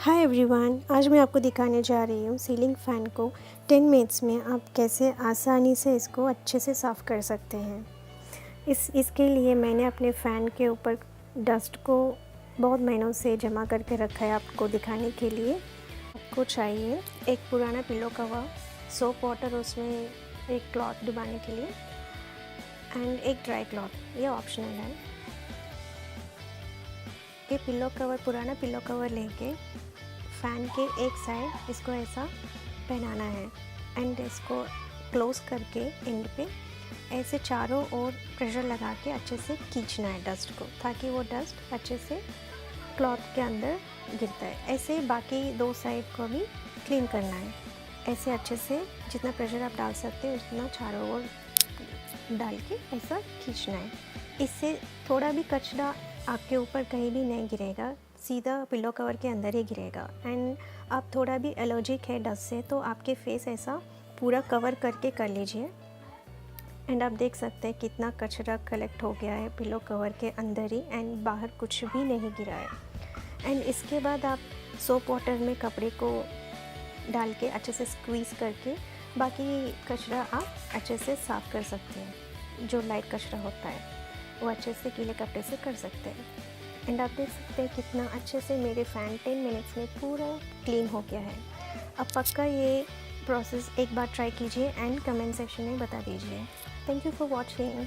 Hi everyone, आज मैं आपको दिखाने जा रही हूँ सीलिंग फ़ैन को 10 मिनट्स में आप कैसे आसानी से इसको अच्छे से साफ़ कर सकते हैं। इसके लिए मैंने अपने फ़ैन के ऊपर डस्ट को बहुत महीनों से जमा करके रखा है आपको दिखाने के लिए। आपको चाहिए एक पुराना पिलो कवर, सोप वाटर उसमें एक क्लॉथ डुबाने के लिए एंड एक ड्राई क्लॉथ, ये ऑप्शनल है। ये पिलो कवर, पुराना पिलो कवर लेके फ़ैन के एक साइड इसको ऐसा पहनाना है एंड इसको क्लोज़ करके एंड पे ऐसे चारों ओर प्रेशर लगा के अच्छे से खींचना है डस्ट को, ताकि वो डस्ट अच्छे से क्लॉथ के अंदर गिरता है। ऐसे बाकी दो साइड को भी क्लीन करना है। ऐसे अच्छे से जितना प्रेशर आप डाल सकते हैं उतना चारों ओर डाल के ऐसा खींचना है। इससे थोड़ा भी कचरा आपके ऊपर कहीं भी नहीं गिरेगा, सीधा पिलो कवर के अंदर ही गिरेगा। एंड आप थोड़ा भी एलर्जिक है डस्ट से तो आपके फेस ऐसा पूरा कवर करके कर लीजिए। एंड आप देख सकते हैं कितना कचरा कलेक्ट हो गया है पिलो कवर के अंदर ही, एंड बाहर कुछ भी नहीं गिरा है। एंड इसके बाद आप सोप वाटर में कपड़े को डाल के अच्छे से स्क्वीज़ करके बाकी कचरा आप अच्छे से साफ़ कर सकते हैं। जो लाइट कचरा होता है वो अच्छे से गीले कपड़े से कर सकते हैं। एंड आप देख सकते हैं कितना अच्छे से मेरे फ़ैन 10 मिनट्स में पूरा क्लीन हो गया है। अब पक्का ये प्रोसेस एक बार ट्राई कीजिए एंड कमेंट सेक्शन में बता दीजिए। Thank you for watching.